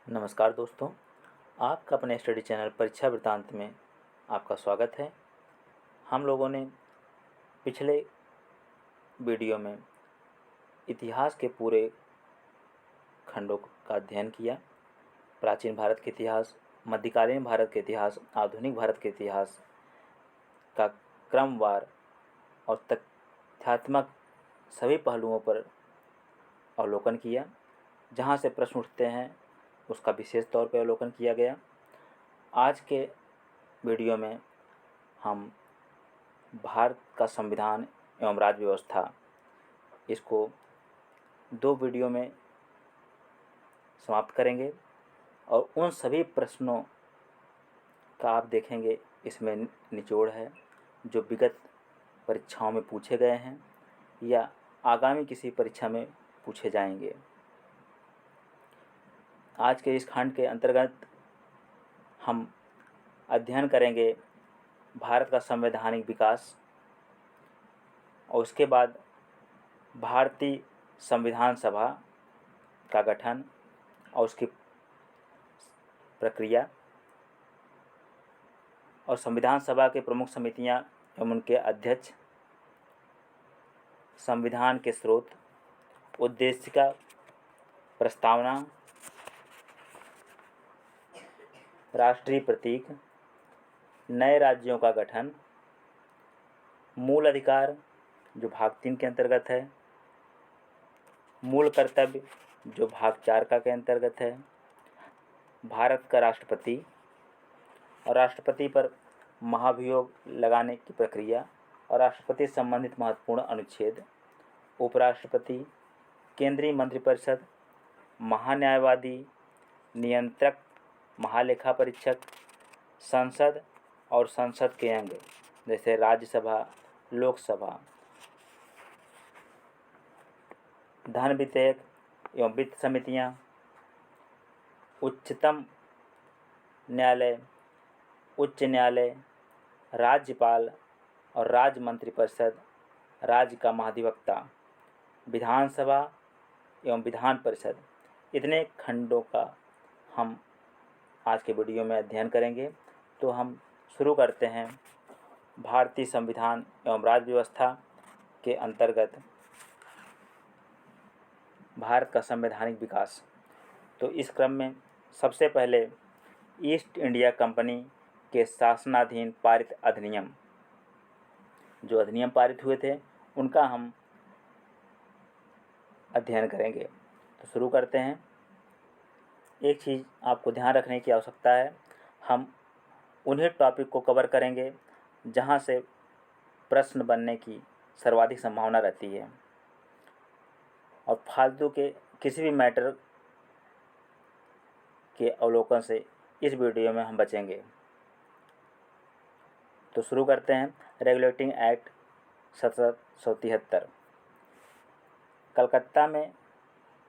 नमस्कार दोस्तों, आपका अपने स्टडी चैनल परीक्षा वृत्तांत में आपका स्वागत है। हम लोगों ने पिछले वीडियो में इतिहास के पूरे खंडों का अध्ययन किया। प्राचीन भारत के इतिहास, मध्यकालीन भारत के इतिहास, आधुनिक भारत के इतिहास का क्रमवार और तथ्यात्मक सभी पहलुओं पर अवलोकन किया। जहाँ से प्रश्न उठते हैं उसका विशेष तौर पर अवलोकन किया गया। आज के वीडियो में हम भारत का संविधान एवं राज्य व्यवस्था, इसको 2 वीडियो में समाप्त करेंगे और उन सभी प्रश्नों का आप देखेंगे इसमें निचोड़ है जो विगत परीक्षाओं में पूछे गए हैं या आगामी किसी परीक्षा में पूछे जाएंगे। आज के इस खंड के अंतर्गत हम अध्ययन करेंगे भारत का संवैधानिक विकास और उसके बाद भारतीय संविधान सभा का गठन और उसकी प्रक्रिया और संविधान सभा के प्रमुख समितियां एवं उनके अध्यक्ष, संविधान के स्रोत, उद्देशिका, प्रस्तावना, राष्ट्रीय प्रतीक, नए राज्यों का गठन, मूल अधिकार जो भाग 3 के अंतर्गत है, मूल कर्तव्य जो भाग 4 का के अंतर्गत है, भारत का राष्ट्रपति और राष्ट्रपति पर महाभियोग लगाने की प्रक्रिया और राष्ट्रपति से संबंधित महत्वपूर्ण अनुच्छेद, उपराष्ट्रपति, केंद्रीय मंत्रिपरिषद, महान्यायवादी, नियंत्रक, महालेखा परीक्षक, संसद और संसद के अंग जैसे राज्यसभा, लोकसभा, धन विधेयक एवं वित्त समितियां, उच्चतम न्यायालय, उच्च न्यायालय, राज्यपाल और राज्य मंत्रिपरिषद, राज्य का महाधिवक्ता, विधानसभा एवं विधान परिषद, इतने खंडों का हम आज के वीडियो में अध्ययन करेंगे। तो हम शुरू करते हैं भारतीय संविधान एवं राज्य व्यवस्था के अंतर्गत भारत का संवैधानिक विकास। तो इस क्रम में सबसे पहले ईस्ट इंडिया कंपनी के शासनाधीन पारित अधिनियम, जो अधिनियम पारित हुए थे उनका हम अध्ययन करेंगे। तो शुरू करते हैं। एक चीज़ आपको ध्यान रखने की आवश्यकता है, हम उन्हीं टॉपिक को कवर करेंगे जहां से प्रश्न बनने की सर्वाधिक संभावना रहती है और फालतू के किसी भी मैटर के अवलोकन से इस वीडियो में हम बचेंगे। तो शुरू करते हैं। Regulating act 1773। कलकत्ता में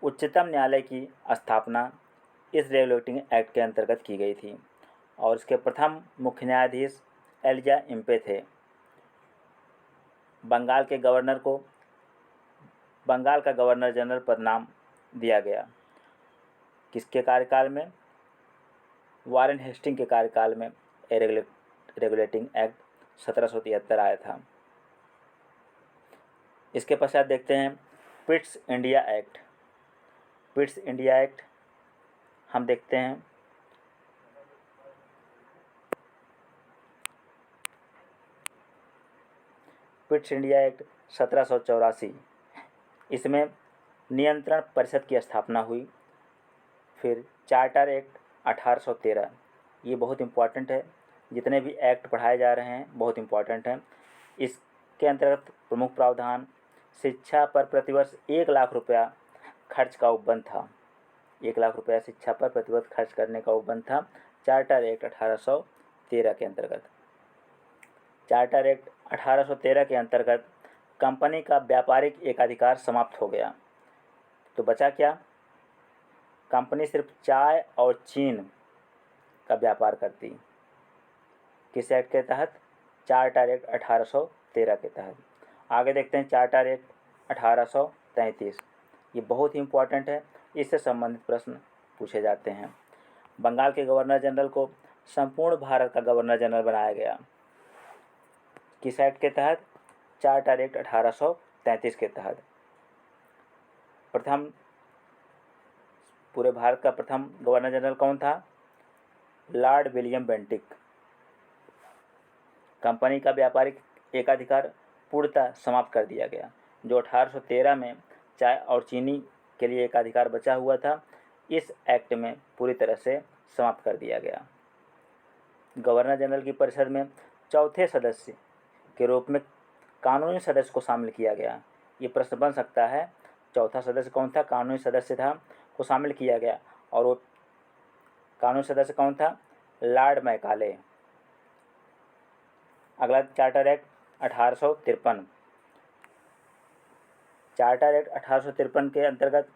उच्चतम न्यायालय की स्थापना इस रेगुलेटिंग एक्ट के अंतर्गत की गई थी और इसके प्रथम मुख्य न्यायाधीश एलिजा इम्पे थे। बंगाल के गवर्नर को बंगाल का गवर्नर जनरल पद नाम दिया गया। किसके कार्यकाल में? वारेन हेस्टिंग के कार्यकाल में रेगुलेटिंग एक्ट 1773 आया था। इसके पश्चात देखते हैं Pitt's India act. Pitt's India act हम देखते हैं। पिट्स इंडिया एक्ट 1784, इसमें नियंत्रण परिषद की स्थापना हुई। फिर चार्टर एक्ट 1813, ये बहुत इम्पॉर्टेंट है। जितने भी एक्ट पढ़ाए जा रहे हैं बहुत इम्पॉर्टेंट हैं। इसके अंतर्गत प्रमुख प्रावधान शिक्षा पर प्रतिवर्ष 1 लाख रुपया खर्च का उपबंध था। 1 लाख रुपया शिक्षा पर प्रतिवर्ष खर्च करने का उपबंध था चार्टर एक्ट 1813 के अंतर्गत। चार्टर एक्ट 1813 के अंतर्गत कंपनी का व्यापारिक एकाधिकार समाप्त हो गया। तो बचा क्या? कंपनी सिर्फ चाय और चीन का व्यापार करती। किस एक्ट के तहत? चार्टर एक्ट 1813 के तहत। आगे देखते हैं चार्टर एक्ट 1833। ये बहुत ही इम्पोर्टेंट है, इससे संबंधित प्रश्न पूछे जाते हैं। बंगाल के गवर्नर जनरल को संपूर्ण भारत का गवर्नर जनरल बनाया गया। किस एक्ट के तहत? चार्टर एक्ट 1833 के तहत। प्रथम पूरे भारत का प्रथम गवर्नर जनरल कौन था? Lord William Bentinck. कंपनी का व्यापारिक एकाधिकार पूर्णतः समाप्त कर दिया गया। जो 1813 में चाय और चीनी के लिए एकाधिकार बचा हुआ था, इस एक्ट में पूरी तरह से समाप्त कर दिया गया। गवर्नर जनरल की परिषद में चौथे सदस्य के रूप में कानूनी सदस्य को शामिल किया गया। ये प्रश्न बन सकता है, चौथा सदस्य कौन था? कानूनी सदस्य था, को शामिल किया गया। और वो कानूनी सदस्य कौन था? Lord Macaulay. अगला चार्टर एक्ट 1853। चार्टर एक्ट 1853 के अंतर्गत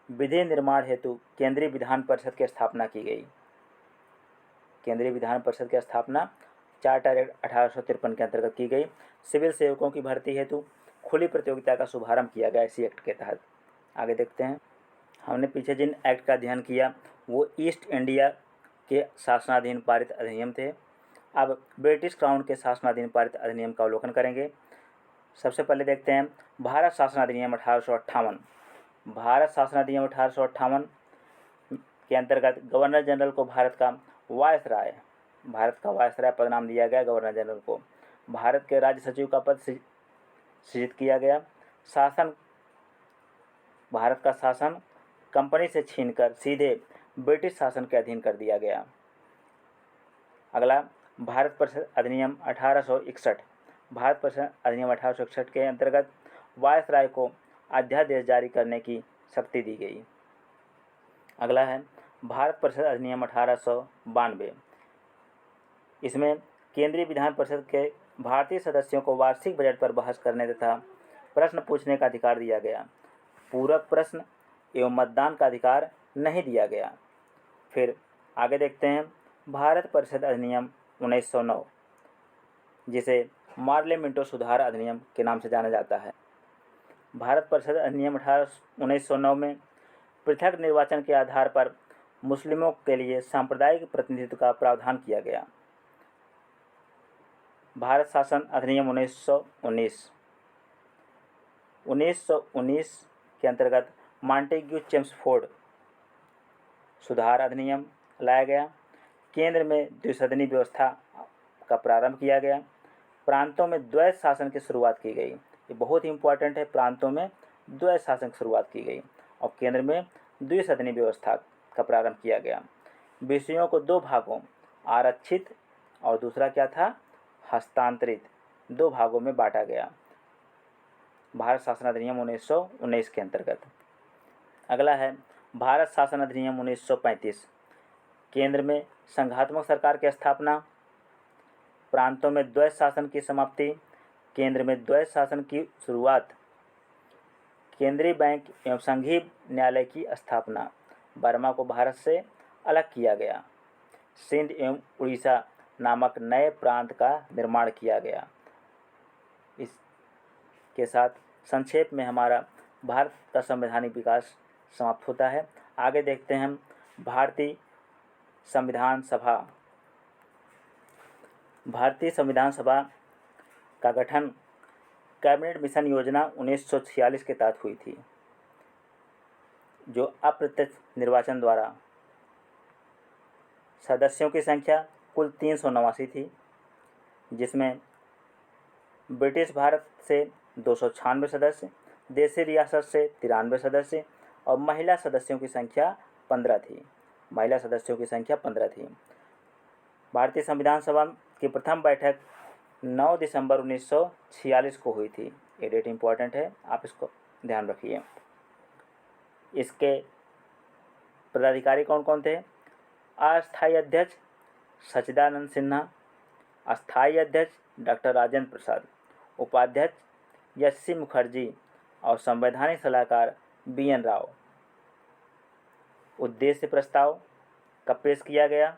विधि निर्माण हेतु केंद्रीय विधान परिषद की स्थापना की गई। केंद्रीय विधान परिषद की स्थापना चार्टर एक्ट 1853 के अंतर्गत की गई। सिविल सेवकों की भर्ती हेतु खुली प्रतियोगिता का शुभारंभ किया गया इसी एक्ट के तहत। आगे देखते हैं। हमने पीछे जिन एक्ट का अध्ययन किया वो ईस्ट इंडिया के शासनाधीन पारित अधिनियम थे। अब ब्रिटिश क्राउन के शासनाधीन पारित अधिनियम का अवलोकन करेंगे। सबसे पहले देखते हैं भारत शासन अधिनियम 1858। भारत शासन अधिनियम 1858 के अंतर्गत गवर्नर जनरल को भारत का वायसराय पद नाम दिया गया। गवर्नर जनरल को भारत के राज्य सचिव का पद सृजित किया गया। भारत का शासन कंपनी से छीनकर सीधे ब्रिटिश शासन के अधीन कर दिया गया। अगला भारत परिषद अधिनियम 1861। भारत परिषद अधिनियम 1861 के अंतर्गत वायसराय को अध्यादेश जारी करने की शक्ति दी गई। अगला है भारत परिषद अधिनियम 1892। इसमें केंद्रीय विधान परिषद के भारतीय सदस्यों को वार्षिक बजट पर बहस करने तथा प्रश्न पूछने का अधिकार दिया गया। पूरक प्रश्न एवं मतदान का अधिकार नहीं दिया गया। फिर आगे देखते हैं भारत परिषद अधिनियम 1909, जिसे मार्ले मिंटो सुधार अधिनियम के नाम से जाना जाता है। भारत परिषद अधिनियम 1909 में पृथक निर्वाचन के आधार पर मुस्लिमों के लिए सांप्रदायिक प्रतिनिधित्व का प्रावधान किया गया। भारत शासन अधिनियम 1919 के अंतर्गत मॉन्टेग्यू चेम्सफोर्ड सुधार अधिनियम लाया गया। केंद्र में द्विसदनी व्यवस्था का प्रारंभ किया गया। प्रांतों में द्वैत शासन की शुरुआत की गई। ये बहुत ही इंपॉर्टेंट है। प्रांतों में द्वैत शासन की शुरुआत की गई और केंद्र में द्विसदनी व्यवस्था का प्रारंभ किया गया। विषयों को दो भागों आरक्षित और दूसरा क्या था? हस्तांतरित, दो भागों में बांटा गया भारत शासन अधिनियम 1919 के अंतर्गत। अगला है भारत शासन अधिनियम 1935। केंद्र में संघात्मक सरकार की स्थापना, प्रांतों में द्वैत शासन की समाप्ति, केंद्र में द्वैत शासन की शुरुआत, केंद्रीय बैंक एवं संघीय न्यायालय की स्थापना, बर्मा को भारत से अलग किया गया, सिंध एवं उड़ीसा नामक नए प्रांत का निर्माण किया गया। इसके साथ संक्षेप में हमारा भारत का संवैधानिक विकास समाप्त होता है। आगे देखते हैं हम भारतीय संविधान सभा। भारतीय संविधान सभा का गठन कैबिनेट मिशन योजना 1946 के तहत हुई थी, जो अप्रत्यक्ष निर्वाचन द्वारा सदस्यों की संख्या कुल 389 थी, जिसमें ब्रिटिश भारत से 296 सदस्य, देशी रियासत से 93 सदस्य और महिला सदस्यों की संख्या 15 थी। भारतीय संविधान सभा की प्रथम बैठक 9 दिसंबर 1946 को हुई थी। ये डेट इम्पॉर्टेंट है, आप इसको ध्यान रखिए। इसके पदाधिकारी कौन कौन थे? अस्थायी अध्यक्ष सच्चिदानंद सिन्हा, अस्थायी अध्यक्ष डॉक्टर राजेंद्र प्रसाद, उपाध्यक्ष एस.सी. मुखर्जी और संवैधानिक सलाहकार बी.एन. राव। उद्देश्य प्रस्ताव कब पेश किया गया?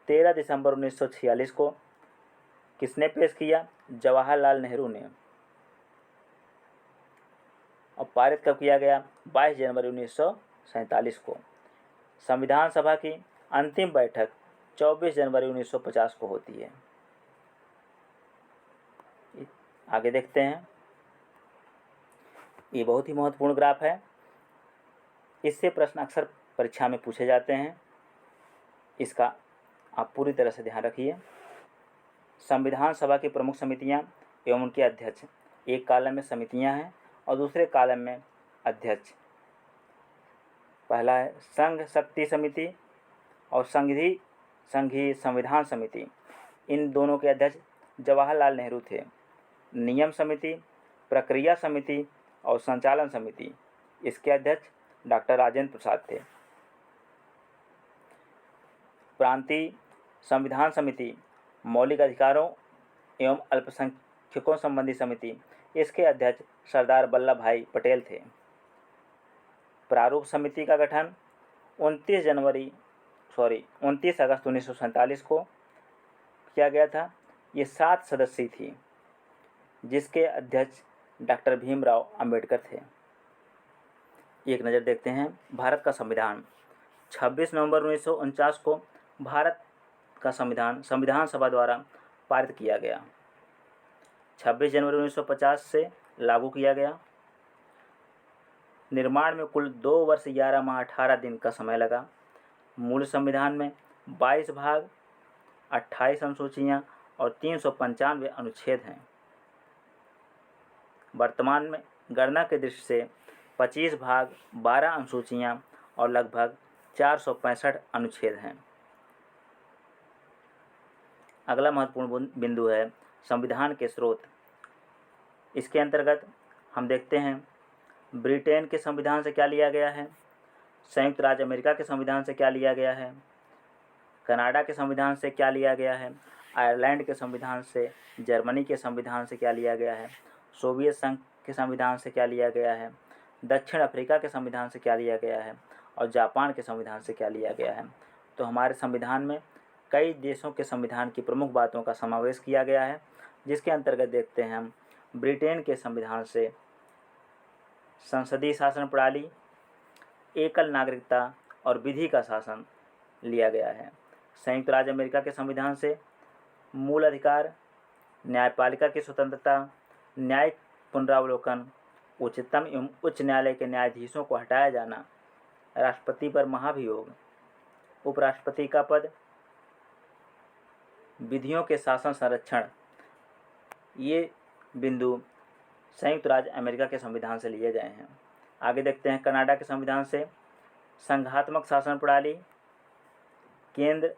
13 दिसंबर 1946 को। किसने पेश किया? जवाहरलाल नेहरू ने। और पारित कब किया गया? 22 जनवरी 1947 को। संविधान सभा की अंतिम बैठक 24 जनवरी 1950 को होती है। आगे देखते हैं। ये बहुत ही महत्वपूर्ण ग्राफ है। इससे प्रश्न अक्सर परीक्षा में पूछे जाते हैं। इसका आप पूरी तरह से ध्यान रखिए। संविधान सभा की प्रमुख समितियां एवं उनके अध्यक्ष, एक कॉलम में समितियां हैं और दूसरे कॉलम में अध्यक्ष। पहला है संघ शक्ति समिति और संघीय संविधान समिति। इन दोनों के अध्यक्ष जवाहरलाल नेहरू थे। नियम समिति, प्रक्रिया समिति और संचालन समिति, इसके अध्यक्ष डॉक्टर राजेंद्र प्रसाद थे। प्रांतीय संविधान समिति, मौलिक अधिकारों एवं अल्पसंख्यकों संबंधी समिति, इसके अध्यक्ष सरदार वल्लभ भाई पटेल थे। प्रारूप समिति का गठन 29 अगस्त 1947 को किया गया था। ये 7 सदस्यीय थी, जिसके अध्यक्ष डॉक्टर भीमराव अंबेडकर थे। एक नज़र देखते हैं भारत का संविधान। 26 नवंबर 1949 को भारत का संविधान सभा द्वारा पारित किया गया। 26 जनवरी 1950 से लागू किया गया। निर्माण में कुल 2 वर्ष 11 माह 18 दिन का समय लगा। मूल संविधान में 22 भाग, 28 अनुसूचियाँ और 395 अनुच्छेद हैं। वर्तमान में गणना के दृष्टि से 25 भाग, 12 अनुसूचियाँ और लगभग 465 अनुच्छेद हैं। अगला महत्वपूर्ण बिंदु है संविधान के स्रोत। इसके अंतर्गत हम देखते हैं ब्रिटेन के संविधान से क्या लिया गया है, संयुक्त राज्य अमेरिका के संविधान से क्या लिया गया है, कनाडा के संविधान से क्या लिया गया है, आयरलैंड के संविधान से, जर्मनी के संविधान से क्या लिया गया है, सोवियत संघ के संविधान से क्या लिया गया है, दक्षिण अफ्रीका के संविधान से क्या लिया गया है और जापान के संविधान से क्या लिया गया है। तो हमारे संविधान में कई देशों के संविधान की प्रमुख बातों का समावेश किया गया है, जिसके अंतर्गत देखते हैं हम ब्रिटेन के संविधान से संसदीय शासन प्रणाली, एकल नागरिकता और विधि का शासन लिया गया है। संयुक्त राज्य अमेरिका के संविधान से मूल अधिकार, न्यायपालिका की स्वतंत्रता, न्यायिक पुनरावलोकन, उच्चतम एवं उच्च न्यायालय के न्यायाधीशों को हटाया जाना, राष्ट्रपति पर महाभियोग, उपराष्ट्रपति का पद, विधियों के शासन संरक्षण, ये बिंदु संयुक्त राज्य अमेरिका के संविधान से लिए गए हैं। आगे देखते हैं कनाडा के संविधान से संघात्मक शासन प्रणाली, केंद्र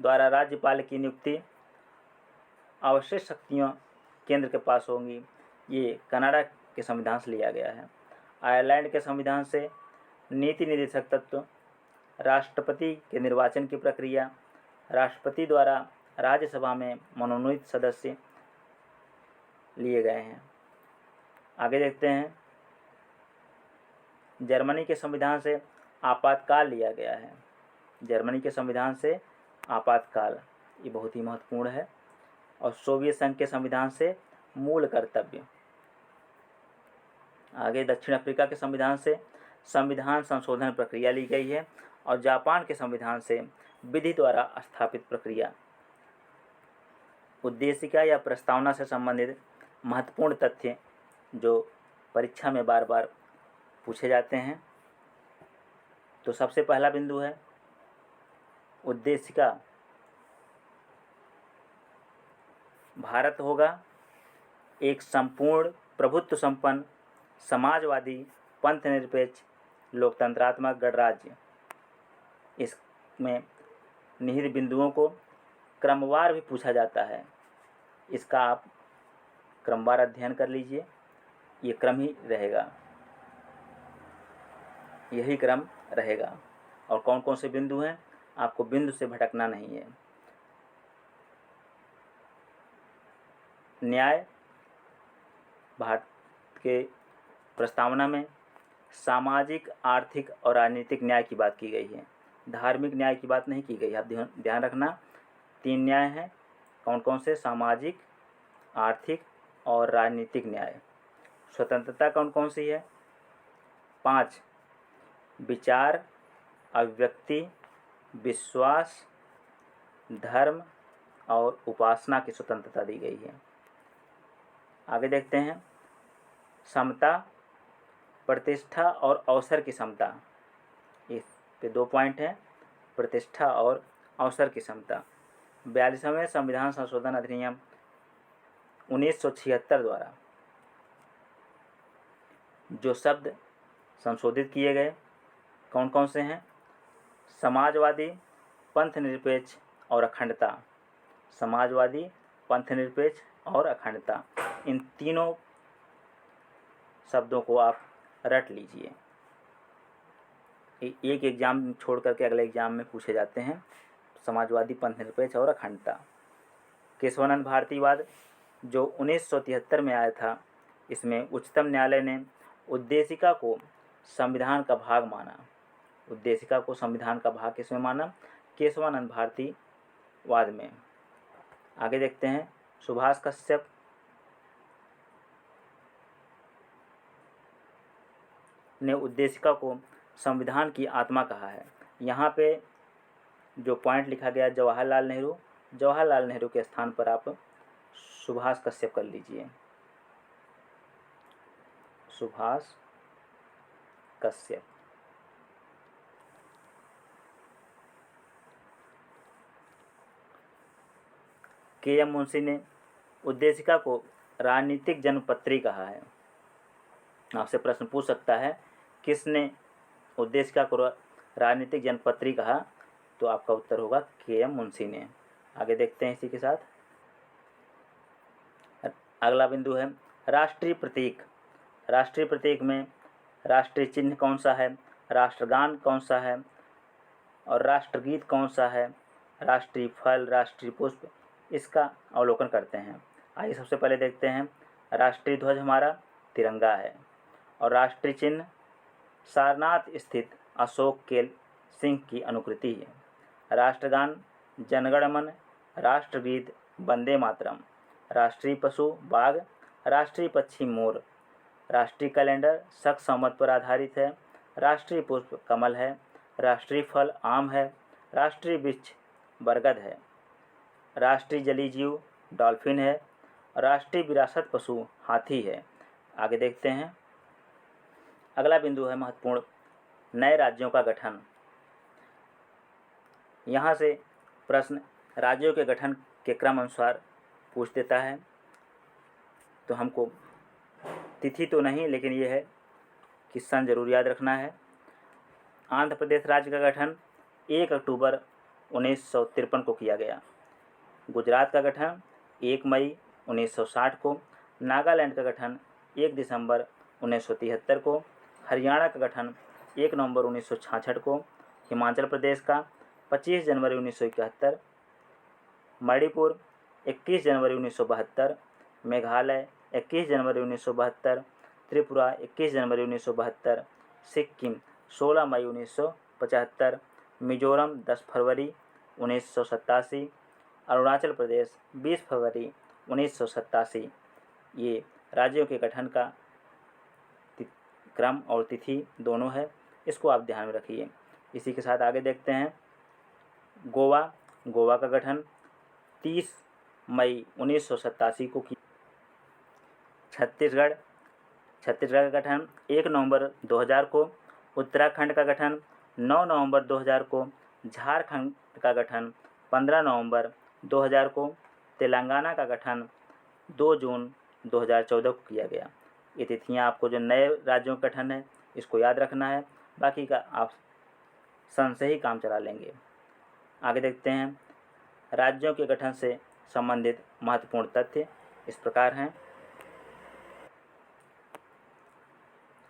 द्वारा राज्यपाल की नियुक्ति, आवश्यक शक्तियाँ केंद्र के पास होंगी, ये कनाडा के संविधान से लिया गया है। आयरलैंड के संविधान से नीति निर्देशक तत्व, राष्ट्रपति के निर्वाचन की प्रक्रिया, राष्ट्रपति द्वारा राज्यसभा में मनोनीत सदस्य लिए गए हैं। आगे देखते हैं जर्मनी के संविधान से आपातकाल लिया गया है। जर्मनी के संविधान से आपातकाल, ये बहुत ही महत्वपूर्ण है। और सोवियत संघ के संविधान से मूल कर्तव्य। आगे दक्षिण अफ्रीका के संविधान से संविधान संशोधन प्रक्रिया ली गई है और जापान के संविधान से विधि द्वारा स्थापित प्रक्रिया। उद्देशिका या प्रस्तावना से संबंधित महत्वपूर्ण तथ्य जो परीक्षा में बार बार पूछे जाते हैं। तो सबसे पहला बिंदु है उद्देशिका। भारत होगा एक संपूर्ण प्रभुत्व संपन्न समाजवादी पंथनिरपेक्ष लोकतंत्रात्मक गणराज्य। इसमें निहित बिंदुओं को क्रमवार भी पूछा जाता है, इसका आप क्रमवार अध्ययन कर लीजिए। ये क्रम ही रहेगा, यही क्रम रहेगा। और कौन कौन से बिंदु हैं, आपको बिंदु से भटकना नहीं है। न्याय, भारत के प्रस्तावना में सामाजिक, आर्थिक और राजनीतिक न्याय की बात की गई है, धार्मिक न्याय की बात नहीं की गई। आप ध्यान रखना, 3 न्याय हैं। कौन कौन से? सामाजिक, आर्थिक और राजनीतिक न्याय। स्वतंत्रता कौन कौन सी है? 5, विचार, अभिव्यक्ति, विश्वास, धर्म और उपासना की स्वतंत्रता दी गई है। आगे देखते हैं, समता, प्रतिष्ठा और अवसर की समता। इस पे 2 पॉइंट हैं, प्रतिष्ठा और अवसर की समता। 42वें संविधान संशोधन अधिनियम 1976 द्वारा जो शब्द संशोधित किए गए कौन कौन से हैं? समाजवादी, पंथ निरपेक्ष और अखंडता। समाजवादी, पंथ निरपेक्ष और अखंडता, इन तीनों शब्दों को आप रट लीजिए। एक एग्जाम छोड़ करके अगले एग्जाम में पूछे जाते हैं, समाजवादी, पंथ निरपेक्ष और अखंडता। केशवानंद भारतीवाद जो 1973 में आया था, इसमें उच्चतम न्यायालय ने उद्देशिका को संविधान का भाग माना। उद्देशिका को संविधान का भाग किसमें माना? केशवानंद भारतीवाद में। आगे देखते हैं, सुभाष कश्यप ने उद्देशिका को संविधान की आत्मा कहा है। यहाँ पे जो पॉइंट लिखा गया जवाहरलाल नेहरू, जवाहरलाल नेहरू के स्थान पर आप सुभाष कश्यप कर लीजिए। सुभाष कश्यप। के.एम. मुंशी ने उद्देशिका को राजनीतिक जनपत्री कहा है। आपसे प्रश्न पूछ सकता है किसने उद्देशिका को राजनीतिक जनपत्री कहा, तो आपका उत्तर होगा के.एम. मुंशी ने। आगे देखते हैं इसी के साथ, अगला बिंदु है राष्ट्रीय प्रतीक। राष्ट्रीय प्रतीक में राष्ट्रीय चिन्ह कौन सा है, राष्ट्रगान कौन सा है और राष्ट्रगीत कौन सा है, राष्ट्रीय फल, राष्ट्रीय पुष्प, इसका अवलोकन करते हैं। आइए सबसे पहले देखते हैं, राष्ट्रीय ध्वज हमारा तिरंगा है और राष्ट्रीय चिन्ह सारनाथ स्थित अशोक के सिंह की अनुकृति है। राष्ट्रगान जनगण मन, राष्ट्रगीत वंदे मातरम, राष्ट्रीय पशु बाघ, राष्ट्रीय पक्षी मोर, राष्ट्रीय कैलेंडर शक संवत पर आधारित है, राष्ट्रीय पुष्प कमल है, राष्ट्रीय फल आम है, राष्ट्रीय वृक्ष बरगद है, राष्ट्रीय जलीय जीव डॉल्फिन है, राष्ट्रीय विरासत पशु हाथी है। आगे देखते हैं, अगला बिंदु है महत्वपूर्ण, नए राज्यों का गठन। यहाँ से प्रश्न राज्यों के गठन के क्रम अनुसार पूछ देता है, तो हमको तिथि तो नहीं, लेकिन यह है कि सन जरूर याद रखना है। आंध्र प्रदेश राज्य का गठन 1 अक्टूबर 1953 को किया गया। गुजरात का गठन 1 मई 1960 को, नागालैंड का गठन 1 दिसंबर 1973 को, हरियाणा का गठन 1 नवंबर 1966 को, हिमाचल प्रदेश का 25 जनवरी 1971, मणिपुर 21 जनवरी 1972, मेघालय 21 जनवरी 1972, त्रिपुरा 21 जनवरी 1972, सिक्किम 16 मई 1975, मिजोरम 10 फरवरी 1987, अरुणाचल प्रदेश 20 फरवरी 1987। ये राज्यों के गठन का क्रम और तिथि दोनों है, इसको आप ध्यान में रखिए। इसी के साथ आगे देखते हैं, गोवा का गठन 30 मई 1987 को किया। छत्तीसगढ़ का गठन 1 नवंबर 2000 को, उत्तराखंड का गठन 9 नवंबर 2000 को, झारखंड का गठन 15 नवंबर 2000 को, तेलंगाना का गठन 2 जून 2014 को किया गया। ये तिथियाँ आपको जो नए राज्यों का गठन है इसको याद रखना है, बाकी का आप सन से ही काम चला लेंगे। आगे देखते हैं, राज्यों के गठन से संबंधित महत्वपूर्ण तथ्य इस प्रकार हैं।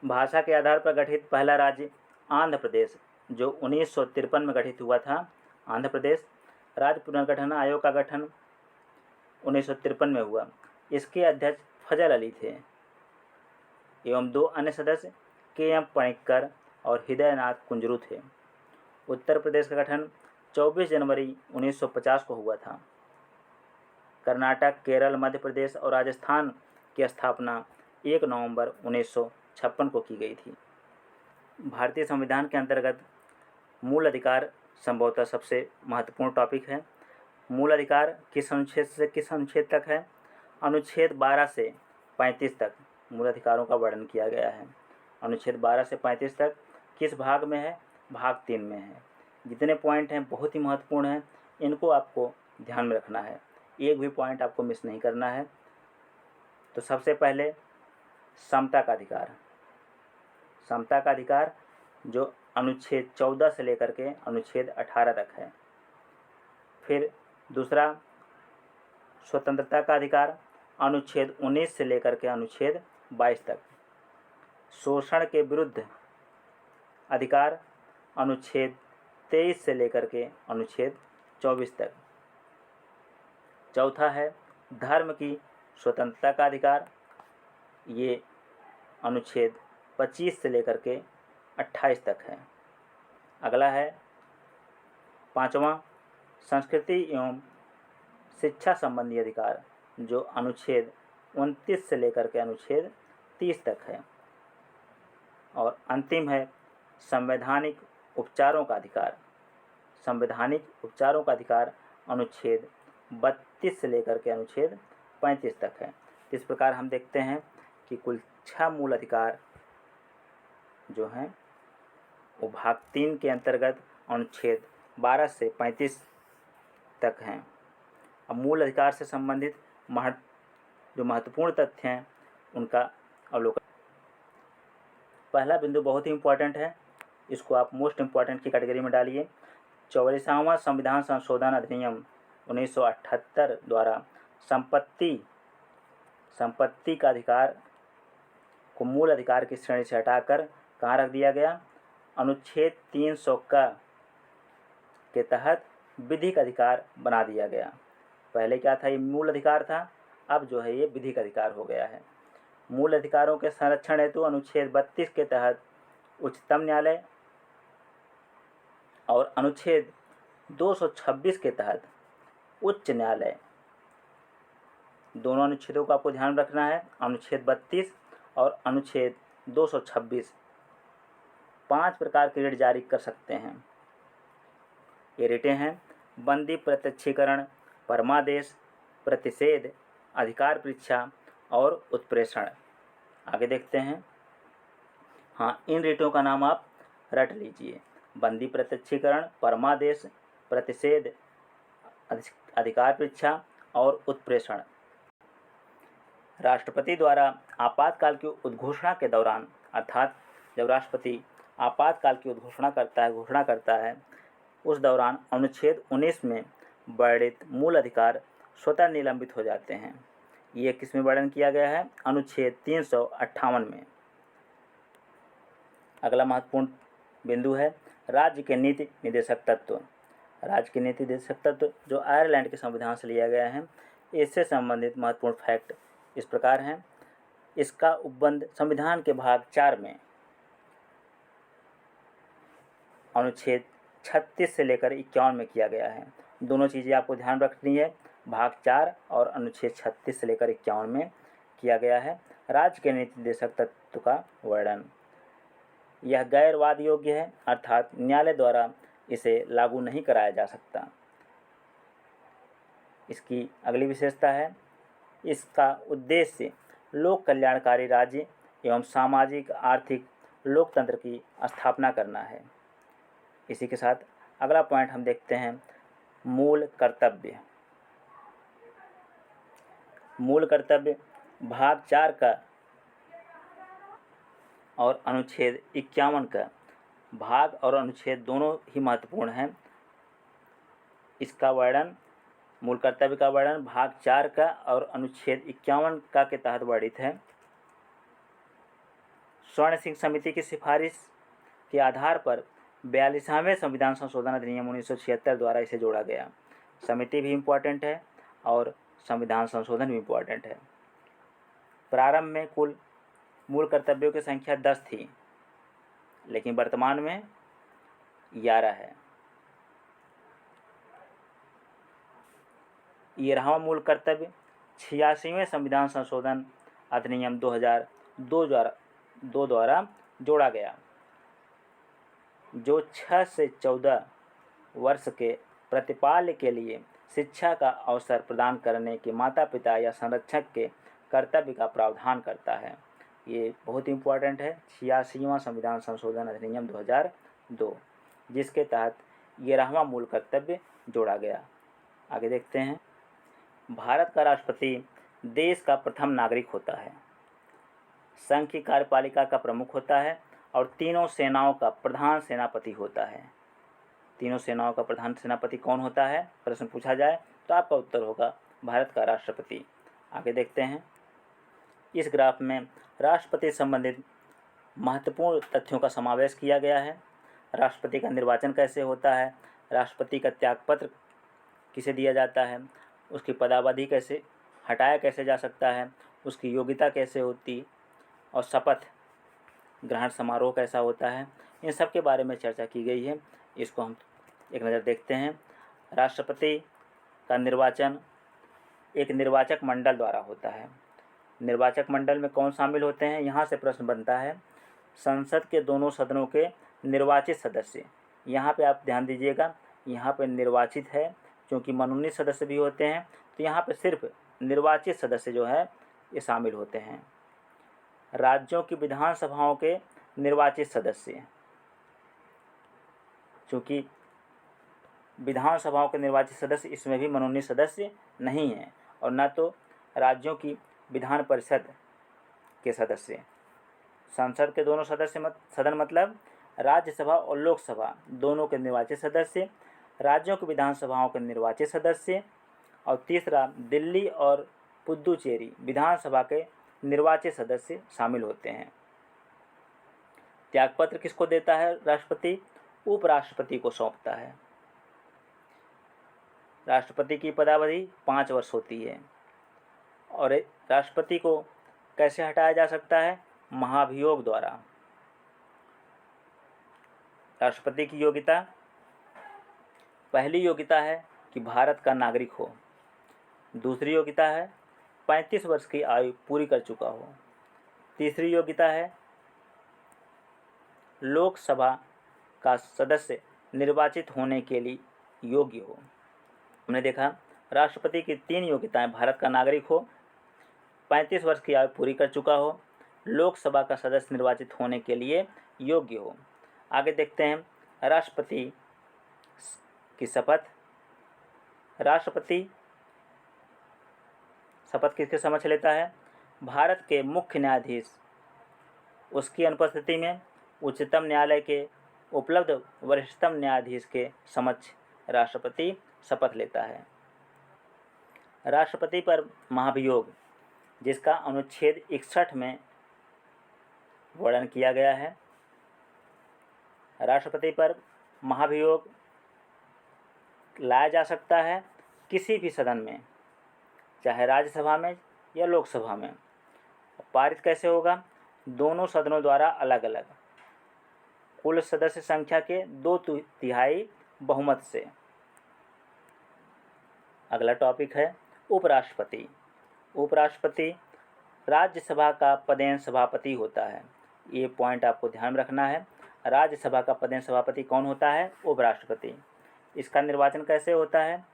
भाषा के आधार पर गठित पहला राज्य आंध्र प्रदेश जो 1953 में गठित हुआ था। आंध्र प्रदेश राज्य पुनर्गठन आयोग का गठन 1953 में हुआ। इसके अध्यक्ष फजल अली थे एवं 2 अन्य सदस्य के.एम. पणिक्कर और हृदयनाथ कुंजरू थे। उत्तर प्रदेश का गठन 24 जनवरी 1950 को हुआ था। कर्नाटक, केरल, मध्य प्रदेश और राजस्थान की स्थापना 1 नवंबर 1956 को की गई थी। भारतीय संविधान के अंतर्गत मूल अधिकार संभवतः सबसे महत्वपूर्ण टॉपिक है। मूल अधिकार किस अनुच्छेद से किस अनुच्छेद तक है? अनुच्छेद 12 से 35 तक मूल अधिकारों का वर्णन किया गया है। अनुच्छेद 12 से 35 तक किस भाग में है? भाग 3 में है। जितने पॉइंट हैं बहुत ही महत्वपूर्ण हैं, इनको आपको ध्यान में रखना है, एक भी पॉइंट आपको मिस नहीं करना है। तो सबसे पहले समता का अधिकार। समता का अधिकार जो अनुच्छेद 14 से लेकर के अनुच्छेद 18 तक है। फिर दूसरा स्वतंत्रता का अधिकार अनुच्छेद 19 से लेकर के अनुच्छेद 22 तक। शोषण के विरुद्ध अधिकार अनुच्छेद 23 से लेकर के अनुच्छेद 24 तक। चौथा है धर्म की स्वतंत्रता का अधिकार, ये अनुच्छेद 25 से लेकर के 28 तक है। अगला है पांचवा संस्कृति एवं शिक्षा संबंधी अधिकार, जो अनुच्छेद 29 से लेकर के अनुच्छेद 30 तक है। और अंतिम है संवैधानिक उपचारों का अधिकार। संवैधानिक उपचारों का अधिकार अनुच्छेद 32 से लेकर के अनुच्छेद 35 तक है। इस प्रकार हम देखते हैं कि कुल 6 मूल अधिकार जो हैं वो भाग 3 के अंतर्गत अनुच्छेद 12 से 35 तक हैं। अब मूल अधिकार से संबंधित जो महत्वपूर्ण तथ्य हैं उनका अवलोकन। पहला बिंदु बहुत ही इम्पोर्टेंट है, इसको आप मोस्ट इम्पॉर्टेंट की कैटेगरी में डालिए। 44वां संविधान संशोधन अधिनियम 1978 द्वारा संपत्ति का अधिकार को मूल अधिकार की श्रेणी से हटाकर कहाँ रख दिया गया? अनुच्छेद 300 के तहत विधिक अधिकार बना दिया गया। पहले क्या था? ये मूल अधिकार था, अब जो है ये विधिक अधिकार हो गया है। मूल अधिकारों के संरक्षण हेतु अनुच्छेद 32 के तहत उच्चतम न्यायालय और अनुच्छेद 226 के तहत उच्च न्यायालय, दोनों अनुच्छेदों को आपको ध्यान रखना है। अनुच्छेद 32 और अनुच्छेद 226 5 प्रकार के रिट जारी कर सकते हैं। ये रिटें हैं बंदी प्रत्यक्षीकरण, परमादेश, प्रतिषेध, अधिकार परीक्षा और उत्प्रेषण। आगे देखते हैं। हाँ, इन रिटों का नाम आप रट लीजिए। बंदी प्रत्यक्षीकरण, परमादेश, प्रतिषेध, अधिकार परीक्षा और उत्प्रेषण। राष्ट्रपति द्वारा आपातकाल की उद्घोषणा के दौरान, अर्थात जब राष्ट्रपति आपातकाल की घोषणा करता है उस दौरान अनुच्छेद 19 में वर्णित मूल अधिकार स्वतः निलंबित हो जाते हैं। ये किस में वर्णन किया गया है? अनुच्छेद 358 में। अगला महत्वपूर्ण बिंदु है राज्य के नीति निर्देशक तत्व। राज्य के नीति निर्देशक तत्व जो आयरलैंड के संविधान से लिया गया है, इससे संबंधित महत्वपूर्ण फैक्ट इस प्रकार हैं। इसका उपबंध संविधान के भाग 4 में अनुच्छेद 36 से लेकर 51 में किया गया है। दोनों चीज़ें आपको ध्यान रखनी है, भाग 4 और अनुच्छेद 36 से लेकर 51 में किया गया है राज्य के नीति निर्देशक तत्व का वर्णन। यह गैर वाद योग्य है, अर्थात न्यायालय द्वारा इसे लागू नहीं कराया जा सकता। इसकी अगली विशेषता है, इसका उद्देश्य लोक कल्याणकारी राज्य एवं सामाजिक आर्थिक लोकतंत्र की स्थापना करना है। इसी के साथ अगला पॉइंट हम देखते हैं, मूल कर्तव्य। मूल कर्तव्य भाग 4 का और अनुच्छेद 51 का भाग और अनुच्छेद दोनों ही महत्वपूर्ण हैं। इसका वर्णन, मूल कर्तव्य का वर्णन भाग 4 का और अनुच्छेद 51 का के तहत वर्णित है। स्वर्ण सिंह समिति की सिफारिश के आधार पर 42वें संविधान संशोधन अधिनियम 1976 द्वारा इसे जोड़ा गया। समिति भी इम्पोर्टेंट है और संविधान संशोधन भी इम्पोर्टेंट है। प्रारंभ में कुल मूल कर्तव्यों की संख्या 10 थी, लेकिन वर्तमान में 11 है। 11वां मूल कर्तव्य 86वें संविधान संशोधन अधिनियम 2002 द्वारा जोड़ा गया। जो 6 से 14 वर्ष के प्रतिपाल्य के लिए शिक्षा का अवसर प्रदान करने के माता पिता या संरक्षक के कर्तव्य का प्रावधान करता है। ये बहुत इम्पोर्टेंट है, 86वां संविधान संशोधन अधिनियम 2002, जिसके तहत 11वां मूल कर्तव्य जोड़ा गया। आगे देखते हैं। भारत का राष्ट्रपति देश का प्रथम नागरिक होता है, संघ की कार्यपालिका का प्रमुख होता है और तीनों सेनाओं का प्रधान सेनापति होता है। तीनों सेनाओं का प्रधान सेनापति कौन होता है, प्रश्न पूछा जाए तो आपका उत्तर होगा भारत का राष्ट्रपति। आगे देखते हैं। इस ग्राफ में राष्ट्रपति संबंधित महत्वपूर्ण तथ्यों का समावेश किया गया है। राष्ट्रपति का निर्वाचन कैसे होता है, राष्ट्रपति का त्यागपत्र किसे दिया जाता है, उसकी पदावधि कैसे हटाया कैसे जा सकता है, उसकी योग्यता कैसे होती और शपथ ग्रहण समारोह कैसा होता है, इन सब के बारे में चर्चा की गई है। इसको हम एक नज़र देखते हैं। राष्ट्रपति का निर्वाचन एक निर्वाचक मंडल द्वारा होता है। निर्वाचक मंडल में कौन शामिल होते हैं, यहाँ से प्रश्न बनता है। संसद के दोनों सदनों के निर्वाचित सदस्य, यहाँ पे आप ध्यान दीजिएगा, यहाँ पे निर्वाचित है, क्योंकि मनोनीत सदस्य भी होते हैं, तो यहाँ पे सिर्फ निर्वाचित सदस्य जो है ये शामिल होते हैं। राज्यों की विधानसभाओं के निर्वाचित सदस्य, चूँकि विधानसभाओं के निर्वाचित सदस्य इसमें भी मनोनीत सदस्य नहीं हैं, और न तो राज्यों की विधान परिषद के सदस्य। संसद के दोनों सदन मतलब राज्यसभा और लोकसभा दोनों के निर्वाचित सदस्य, राज्यों की विधानसभाओं के निर्वाचित सदस्य, और तीसरा दिल्ली और पुद्दुचेरी विधानसभा के निर्वाचित सदस्य शामिल होते हैं। त्यागपत्र किसको देता है राष्ट्रपति, उपराष्ट्रपति को सौंपता है। राष्ट्रपति की पदावधि 5 वर्ष होती है, और राष्ट्रपति को कैसे हटाया जा सकता है, महाभियोग द्वारा। राष्ट्रपति की योग्यता, पहली योग्यता है कि भारत का नागरिक हो, दूसरी योग्यता है 35 वर्ष की आयु पूरी कर चुका हो, तीसरी योग्यता है लोकसभा का सदस्य निर्वाचित होने के लिए योग्य हो। हमने देखा राष्ट्रपति की 3 योग्यताएं, भारत का नागरिक हो, 35 वर्ष की आयु पूरी कर चुका हो, लोकसभा का सदस्य निर्वाचित होने के लिए योग्य हो। आगे देखते हैं राष्ट्रपति की शपथ। राष्ट्रपति शपथ किसके समक्ष लेता है, भारत के मुख्य न्यायाधीश उसकी अनुपस्थिति में उच्चतम न्यायालय के उपलब्ध वरिष्ठतम न्यायाधीश के समक्ष राष्ट्रपति शपथ लेता है। राष्ट्रपति पर महाभियोग, जिसका अनुच्छेद 61 में वर्णन किया गया है। राष्ट्रपति पर महाभियोग लाया जा सकता है किसी भी सदन में, चाहे राज्यसभा में या लोकसभा में। पारित कैसे होगा, दोनों सदनों द्वारा अलग अलग कुल सदस्य संख्या के 2/3 बहुमत से। अगला टॉपिक है उपराष्ट्रपति। उपराष्ट्रपति राज्यसभा का पदेन सभापति होता है। ये पॉइंट आपको ध्यान रखना है। राज्यसभा का पदेन सभापति कौन होता है, उपराष्ट्रपति। इसका निर्वाचन कैसे होता है,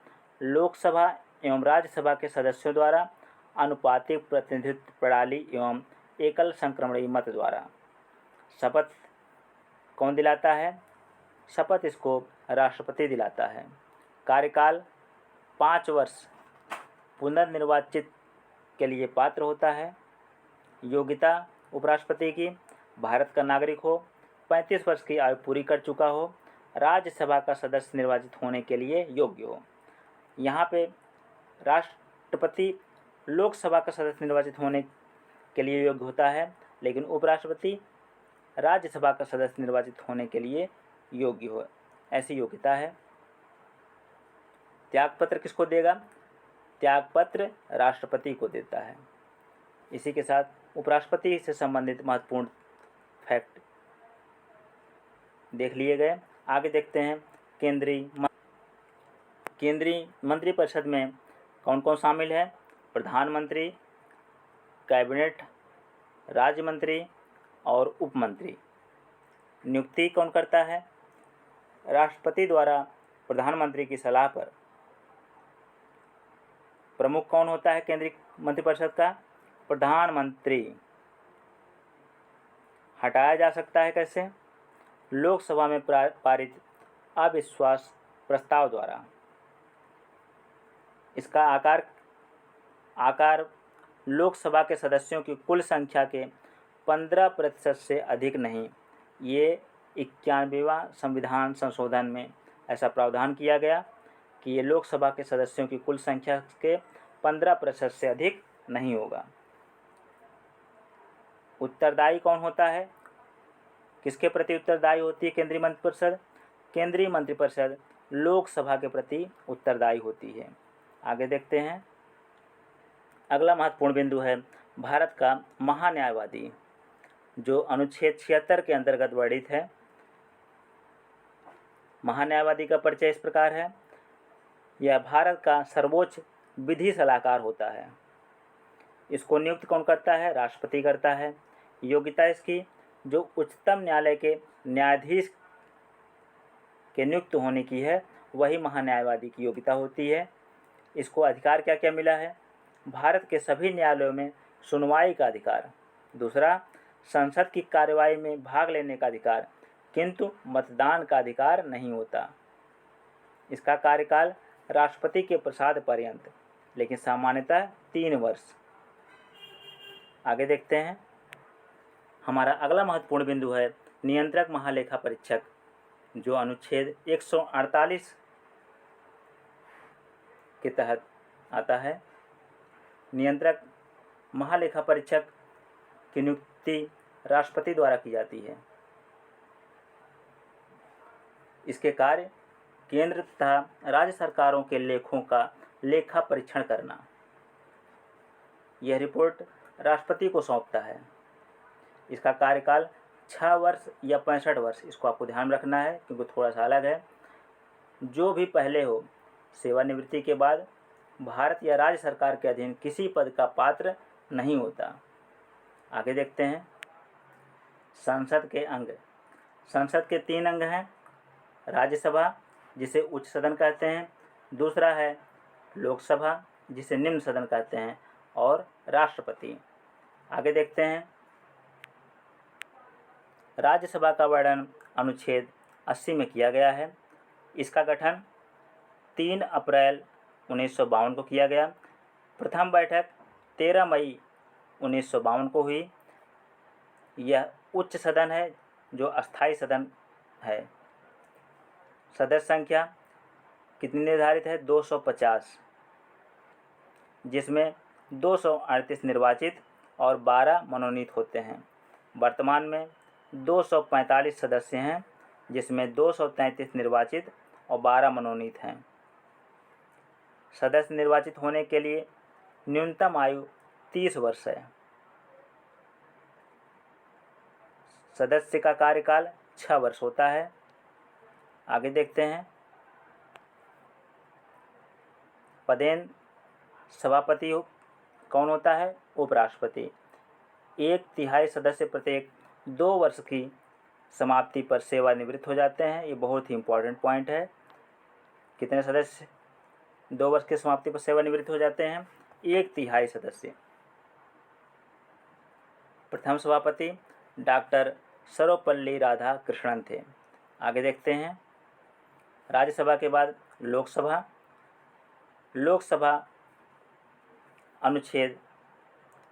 लोकसभा एवं राज्यसभा के सदस्यों द्वारा अनुपातिक प्रतिनिधित्व प्रणाली एवं एकल संक्रमणीय मत द्वारा। शपथ कौन दिलाता है, शपथ इसको राष्ट्रपति दिलाता है। कार्यकाल 5 वर्ष पुनर्निर्वाचित के लिए पात्र होता है। योग्यता उपराष्ट्रपति की, भारत का नागरिक हो, 35 वर्ष की आयु पूरी कर चुका हो, राज्यसभा का सदस्य निर्वाचित होने के लिए योग्य हो। यहाँ पे राष्ट्रपति लोकसभा का सदस्य निर्वाचित होने के लिए योग्य होता है, लेकिन उपराष्ट्रपति राज्यसभा का सदस्य निर्वाचित होने के लिए योग्य हो, ऐसी योग्यता है। त्यागपत्र किसको देगा, त्यागपत्र राष्ट्रपति को देता है। इसी के साथ उपराष्ट्रपति से संबंधित महत्वपूर्ण फैक्ट देख लिए गए। आगे देखते हैं केंद्रीय मंत्रिपरिषद में कौन कौन शामिल है। प्रधानमंत्री, कैबिनेट, राज्य मंत्री और उप मंत्री। नियुक्ति कौन करता है, राष्ट्रपति द्वारा प्रधानमंत्री की सलाह पर प्रमुख कौन होता है केंद्रीय मंत्रिपरिषद का? प्रधानमंत्री। हटाया जा सकता है कैसे? लोकसभा में पारित अविश्वास प्रस्ताव द्वारा। इसका आकार लोकसभा के सदस्यों की कुल संख्या के 15% से अधिक नहीं। ये 91वां संविधान संशोधन में ऐसा प्रावधान किया गया कि ये लोकसभा के सदस्यों की कुल संख्या के 15% से अधिक नहीं होगा। उत्तरदायी कौन होता है? किसके प्रति उत्तरदायी होती है केंद्रीय मंत्रिपरिषद? केंद्रीय मंत्रिपरिषद लोकसभा के प्रति उत्तरदायी होती है। आगे देखते हैं। अगला महत्वपूर्ण बिंदु है भारत का महान्यायवादी, जो अनुच्छेद 76 के अंतर्गत वर्णित है। महान्यायवादी का परिचय इस प्रकार है। यह भारत का सर्वोच्च विधि सलाहकार होता है। इसको नियुक्त कौन करता है? राष्ट्रपति करता है। योग्यता इसकी, जो उच्चतम न्यायालय के न्यायाधीश के नियुक्त होने की है, वही महान्यायवादी की योग्यता होती है। इसको अधिकार क्या क्या मिला है? भारत के सभी न्यायालयों में सुनवाई का अधिकार। दूसरा, संसद की कार्यवाही में भाग लेने का अधिकार, किंतु मतदान का अधिकार नहीं होता। इसका कार्यकाल राष्ट्रपति के प्रसाद पर्यंत, लेकिन सामान्यतः 3 वर्ष। आगे देखते हैं। हमारा अगला महत्वपूर्ण बिंदु है नियंत्रक महालेखा परीक्षक, जो अनुच्छेद 148 के तहत आता है। नियंत्रक महालेखा परीक्षक की नियुक्ति राष्ट्रपति द्वारा की जाती है। इसके कार्य केंद्र तथा राज्य सरकारों के लेखों का लेखा परीक्षण करना। यह रिपोर्ट राष्ट्रपति को सौंपता है। इसका कार्यकाल 6 वर्ष या 65 वर्ष, इसको आपको ध्यान में रखना है क्योंकि थोड़ा सा अलग है। जो भी पहले हो, सेवानिवृत्ति के बाद भारत या राज्य सरकार के अधीन किसी पद का पात्र नहीं होता। आगे देखते हैं। संसद के अंग। संसद के 3 अंग हैं। राज्यसभा, जिसे उच्च सदन कहते हैं। दूसरा है लोकसभा, जिसे निम्न सदन कहते हैं। और राष्ट्रपति। आगे देखते हैं। राज्यसभा का वर्णन अनुच्छेद 80 में किया गया है। इसका गठन 3 अप्रैल 1952 को किया गया। प्रथम बैठक 13 मई 1952 को हुई। यह उच्च सदन है, जो अस्थायी सदन है। सदस्य संख्या कितनी निर्धारित है? 250, जिसमें 238 निर्वाचित और 12 मनोनीत होते हैं। वर्तमान में 245 सदस्य हैं, जिसमें 233 निर्वाचित और 12 मनोनीत हैं। सदस्य निर्वाचित होने के लिए न्यूनतम आयु 30 वर्ष है। सदस्य का कार्यकाल 6 वर्ष होता है। आगे देखते हैं। पदेन सभापति कौन होता है? उपराष्ट्रपति। 1/3 सदस्य प्रत्येक 2 वर्ष की समाप्ति पर सेवानिवृत्त हो जाते हैं। ये बहुत ही इम्पोर्टेंट पॉइंट है। कितने सदस्य 2 वर्ष की समाप्ति पर सेवानिवृत्त हो जाते हैं? 1/3 सदस्य। प्रथम सभापति डॉक्टर सर्वपल्ली राधाकृष्णन थे। आगे देखते हैं। राज्यसभा के बाद लोकसभा। लोकसभा अनुच्छेद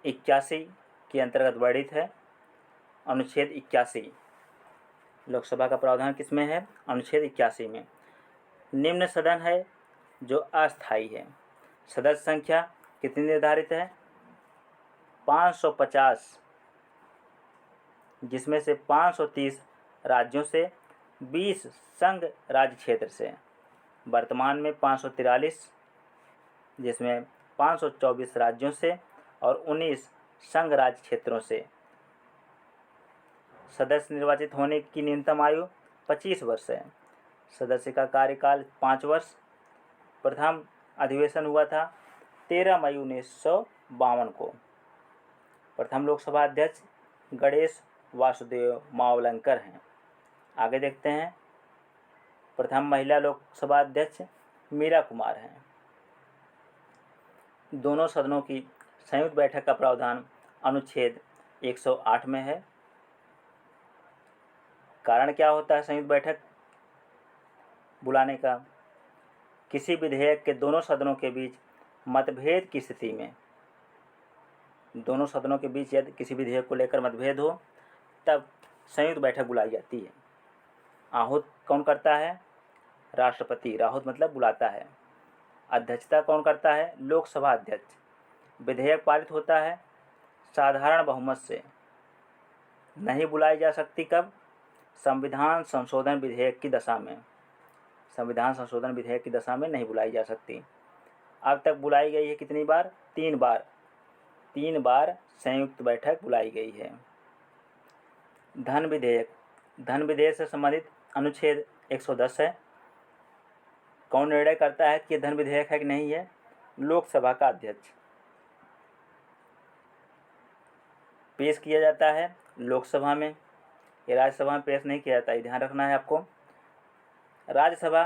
81 के अंतर्गत वर्णित है। अनुच्छेद 81 लोकसभा का प्रावधान किसमें है? अनुच्छेद 81 में। निम्न सदन है, जो अस्थायी है। सदस्य संख्या कितनी निर्धारित है? 550, जिसमें से 530 राज्यों से, 20 संघ राज्य क्षेत्र से। वर्तमान में 543, जिसमें 524 राज्यों से और 19 संघ राज्य क्षेत्रों से। सदस्य निर्वाचित होने की न्यूनतम आयु 25 वर्ष है। सदस्य का कार्यकाल 5 वर्ष। प्रथम अधिवेशन हुआ था 13 मई 1952 को। प्रथम लोकसभा अध्यक्ष गणेश वासुदेव मावलंकर हैं। आगे देखते हैं। प्रथम महिला लोकसभा अध्यक्ष मीरा कुमार हैं। दोनों सदनों की संयुक्त बैठक का प्रावधान अनुच्छेद 108 में है। कारण क्या होता है संयुक्त बैठक बुलाने का? किसी विधेयक के दोनों सदनों के बीच मतभेद की स्थिति में, दोनों सदनों के बीच यदि किसी विधेयक को लेकर मतभेद हो तब संयुक्त बैठक बुलाई जाती है। आहूत कौन करता है? राष्ट्रपति। राहुत मतलब बुलाता है। अध्यक्षता कौन करता है? लोकसभा अध्यक्ष। विधेयक पारित होता है साधारण बहुमत से। नहीं बुलाई जा सकती कब? संविधान संशोधन विधेयक की दशा में। संविधान संशोधन विधेयक की दशा में नहीं बुलाई जा सकती। अब तक बुलाई गई है कितनी बार? 3 बार। 3 बार संयुक्त बैठक बुलाई गई है। धन विधेयक। धन विधेयक से संबंधित अनुच्छेद 110 है। कौन निर्णय करता है कि ये धन विधेयक है कि नहीं है? लोकसभा का अध्यक्ष। पेश किया जाता है लोकसभा में, ये राज्यसभा में पेश नहीं किया जाता, ये ध्यान रखना है आपको। राज्यसभा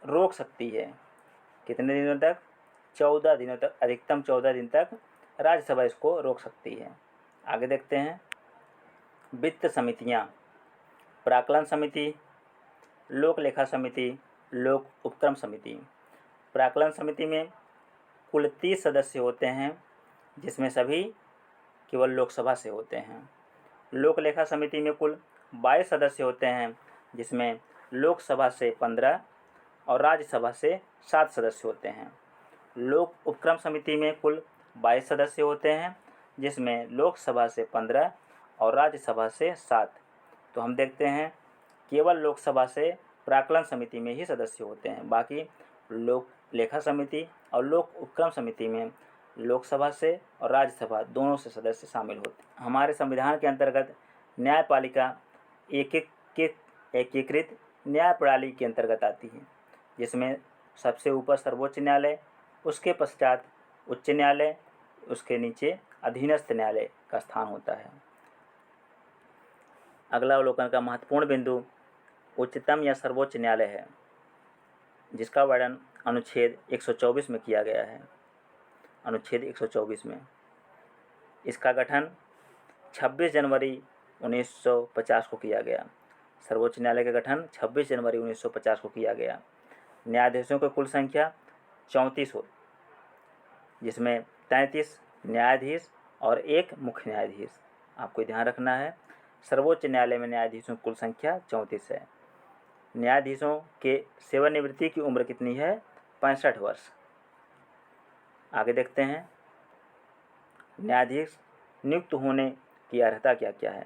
रोक सकती है कितने दिनों तक? 14 दिनों तक, अधिकतम 14 दिन तक राज्यसभा इसको रोक सकती है। आगे देखते हैं। वित्त समितियां। प्राक्कलन समिति, लोक लेखा समिति, लोक उपक्रम समिति। प्राक्कलन समिति में कुल 30 सदस्य होते हैं, जिसमें सभी केवल लोकसभा से होते हैं। लोक लेखा समिति में कुल 22 सदस्य होते हैं, जिसमें लोकसभा से 15 और राज्यसभा से 7 सदस्य होते हैं। लोक उपक्रम समिति में कुल 22 सदस्य होते हैं, जिसमें लोकसभा से 15 और राज्यसभा से 7। तो हम देखते हैं केवल लोकसभा से प्राक्कलन समिति में ही सदस्य होते हैं, बाकी लोक लेखा समिति और लोक उपक्रम समिति में लोकसभा से और राज्यसभा दोनों से सदस्य शामिल होते हैं। हमारे संविधान के अंतर्गत न्यायपालिका एकीकृत न्याय प्रणाली के अंतर्गत आती है, जिसमें सबसे ऊपर सर्वोच्च न्यायालय, उसके पश्चात उच्च न्यायालय, उसके नीचे अधीनस्थ न्यायालय का स्थान होता है। अगला अवलोकन का महत्वपूर्ण बिंदु उच्चतम या सर्वोच्च न्यायालय है, जिसका वर्णन अनुच्छेद 124 में किया गया है। अनुच्छेद 124 में इसका गठन 26 जनवरी 1950 को किया गया। सर्वोच्च न्यायालय का गठन 26 जनवरी 1950 को किया गया। न्यायाधीशों की कुल संख्या 34 हो, जिसमें 33 न्यायाधीश और 1 मुख्य न्यायाधीश। आपको ध्यान रखना है, सर्वोच्च न्यायालय में न्यायाधीशों की कुल संख्या 34 है। न्यायाधीशों के सेवानिवृत्ति की उम्र कितनी है? 65 वर्ष। आगे देखते हैं न्यायाधीश नियुक्त होने की अर्हता क्या क्या है।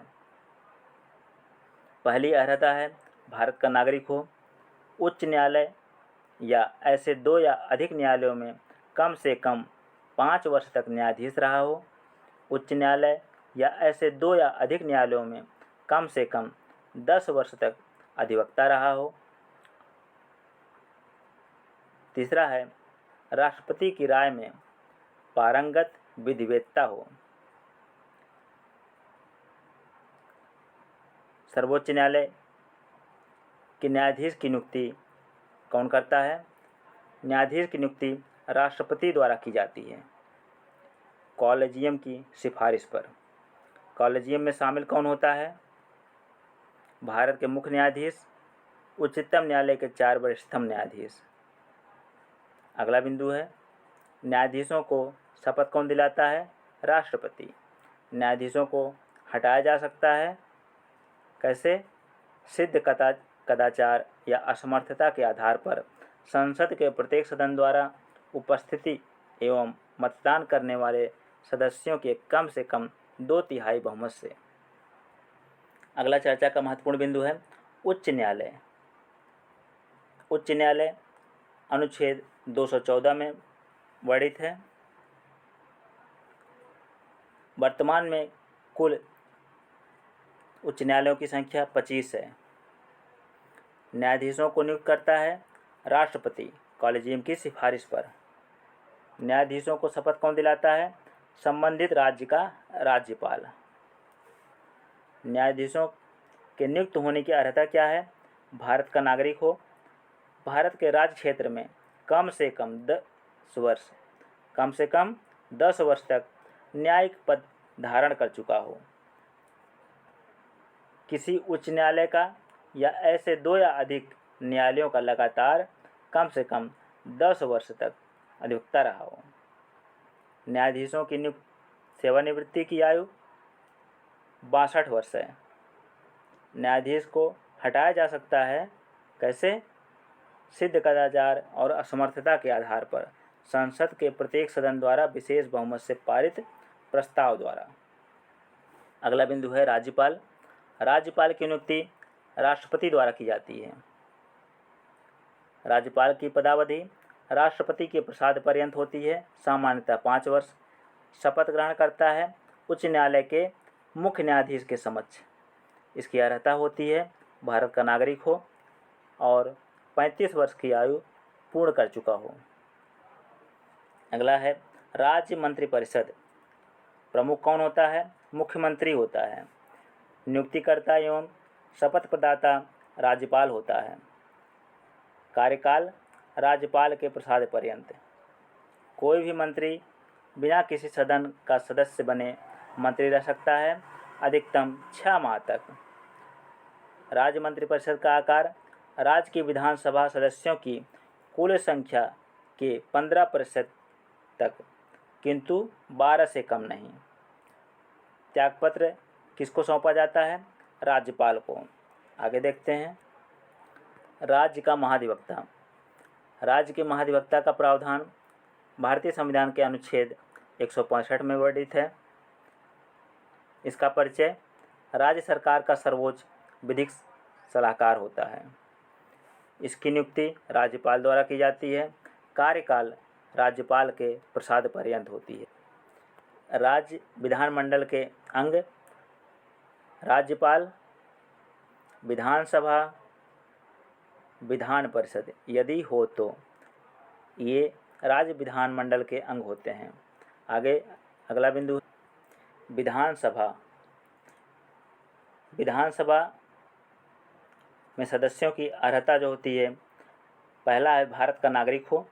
पहली अर्हता है भारत का नागरिक हो, उच्च न्यायालय या ऐसे 2 या अधिक न्यायालयों में कम से कम 5 वर्ष तक न्यायाधीश रहा हो, उच्च न्यायालय या ऐसे 2 या अधिक न्यायालयों में कम से कम 10 वर्ष तक अधिवक्ता रहा हो। तीसरा है राष्ट्रपति की राय में पारंगत विधिवेत्ता हो। सर्वोच्च न्यायालय के न्यायाधीश की नियुक्ति कौन करता है? न्यायाधीश की नियुक्ति राष्ट्रपति द्वारा की जाती है कॉलेजियम की सिफारिश पर। कॉलेजियम में शामिल कौन होता है? भारत के मुख्य न्यायाधीश, उच्चतम न्यायालय के 4 वरिष्ठतम न्यायाधीश। अगला बिंदु है न्यायाधीशों को शपथ कौन दिलाता है? राष्ट्रपति। न्यायाधीशों को हटाया जा सकता है कैसे? सिद्ध कदाचार या असमर्थता के आधार पर संसद के प्रत्येक सदन द्वारा उपस्थिति एवं मतदान करने वाले सदस्यों के कम से कम 2/3 बहुमत से। अगला चर्चा का महत्वपूर्ण बिंदु है उच्च न्यायालय। उच्च न्यायालय अनुच्छेद 214 में वर्णित है। वर्तमान में कुल उच्च न्यायालयों की संख्या 25 है। न्यायाधीशों को नियुक्त करता है राष्ट्रपति कॉलेजियम की सिफारिश पर। न्यायाधीशों को शपथ कौन दिलाता है? संबंधित राज्य का राज्यपाल। न्यायाधीशों के नियुक्त होने की अर्हता क्या है? भारत का नागरिक हो, भारत के राज्य क्षेत्र में कम से कम 10 वर्ष तक न्यायिक पद धारण कर चुका हो। किसी उच्च न्यायालय का या ऐसे 2 या अधिक न्यायालयों का लगातार कम से कम 10 वर्ष तक अधिवक्ता रहा हो। न्यायाधीशों की सेवानिवृत्ति की आयु 62 वर्ष है। न्यायाधीश को हटाया जा सकता है कैसे? सिद्ध कदाचार और असमर्थता के आधार पर संसद के प्रत्येक सदन द्वारा विशेष बहुमत से पारित प्रस्ताव द्वारा। अगला बिंदु है राज्यपाल। राज्यपाल की नियुक्ति राष्ट्रपति द्वारा की जाती है। राज्यपाल की पदावधि राष्ट्रपति के प्रसाद पर्यंत होती है, सामान्यतः 5 वर्ष। शपथ ग्रहण करता है उच्च न्यायालय के मुख्य न्यायाधीश के समक्ष। इसकी अर्हता होती है भारत का नागरिक हो और 35 वर्ष की आयु पूर्ण कर चुका हो। अगला है राज्य मंत्रिपरिषद। प्रमुख कौन होता है? मुख्यमंत्री होता है। नियुक्तिकर्ता एवं शपथ प्रदाता राज्यपाल होता है। कार्यकाल राज्यपाल के प्रसाद पर्यंत। कोई भी मंत्री बिना किसी सदन का सदस्य बने मंत्री रह सकता है अधिकतम 6 माह तक। राज्य मंत्रिपरिषद का आकार राज्य की विधानसभा सदस्यों की कुल संख्या के 15% तक, किंतु 12 से कम नहीं। त्यागपत्र किसको सौंपा जाता है? राज्यपाल को। आगे देखते हैं राज्य का महाधिवक्ता। राज्य के महाधिवक्ता का प्रावधान भारतीय संविधान के अनुच्छेद 165 में वर्णित है। इसका परिचय राज्य सरकार का सर्वोच्च विधिक सलाहकार होता है। इसकी नियुक्ति राज्यपाल द्वारा की जाती है। कार्यकाल राज्यपाल के प्रसाद पर्यंत होती है। राज्य विधानमंडल के अंग राज्यपाल, विधानसभा, विधान परिषद यदि हो तो ये राज्य विधानमंडल के अंग होते हैं। आगे अगला बिंदु विधानसभा। विधानसभा में सदस्यों की अर्हता जो होती है, पहला है भारत का नागरिक हो,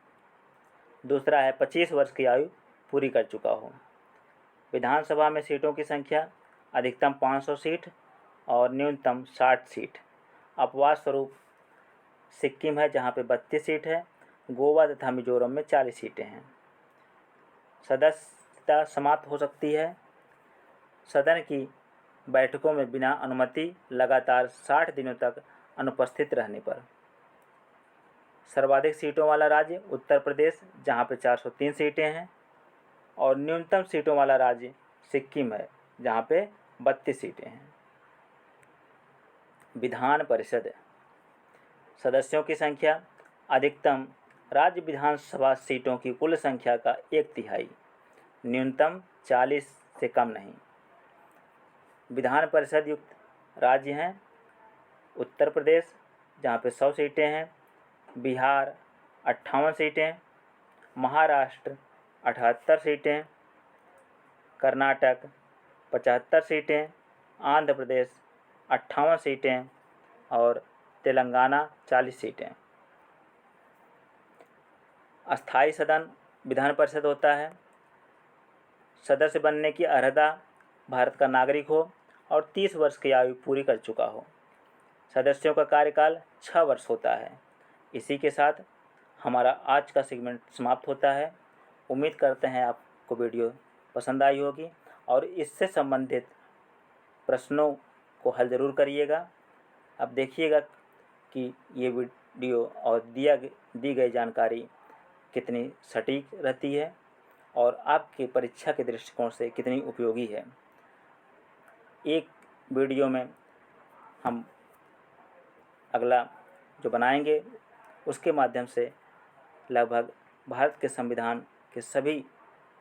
दूसरा है 25 वर्ष की आयु पूरी कर चुका हो। विधानसभा में सीटों की संख्या अधिकतम 500 सीट और न्यूनतम 60 सीट। अपवाद स्वरूप सिक्किम है जहाँ पे 32 सीट है, गोवा तथा मिजोरम में 40 सीटें हैं। सदस्यता समाप्त हो सकती है सदन की बैठकों में बिना अनुमति लगातार 60 दिनों तक अनुपस्थित रहने पर। सर्वाधिक सीटों वाला राज्य उत्तर प्रदेश जहाँ पे 403 सीटें हैं और न्यूनतम सीटों वाला राज्य सिक्किम है जहाँ पे 32 सीटें हैं। विधान परिषद सदस्यों की संख्या अधिकतम राज्य विधानसभा सीटों की कुल संख्या का 1/3, न्यूनतम 40 से कम नहीं। विधान परिषद युक्त राज्य हैं उत्तर प्रदेश जहाँ पे 100 सीटें हैं, बिहार 58 सीटें, महाराष्ट्र 78 सीटें, कर्नाटक 75 सीटें, आंध्र प्रदेश 58 सीटें और तेलंगाना 40 सीटें। अस्थाई सदन विधान परिषद होता है। सदस्य बनने की अर्हता भारत का नागरिक हो और 30 वर्ष की आयु पूरी कर चुका हो। सदस्यों का कार्यकाल 6 वर्ष होता है। इसी के साथ हमारा आज का सेगमेंट समाप्त होता है। उम्मीद करते हैं आपको वीडियो पसंद आई होगी और इससे संबंधित प्रश्नों को हल ज़रूर करिएगा। अब देखिएगा कि ये वीडियो और दी गई जानकारी कितनी सटीक रहती है और आपकी परीक्षा के दृष्टिकोण से कितनी उपयोगी है। एक वीडियो में हम अगला जो बनाएंगे उसके माध्यम से लगभग भारत के संविधान के सभी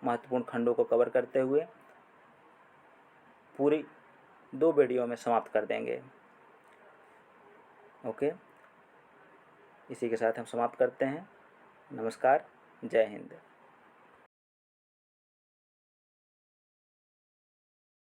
महत्वपूर्ण खंडों को कवर करते हुए पूरी 2 वीडियो में समाप्त कर देंगे। ओके, इसी के साथ हम समाप्त करते हैं। नमस्कार, जय हिंद।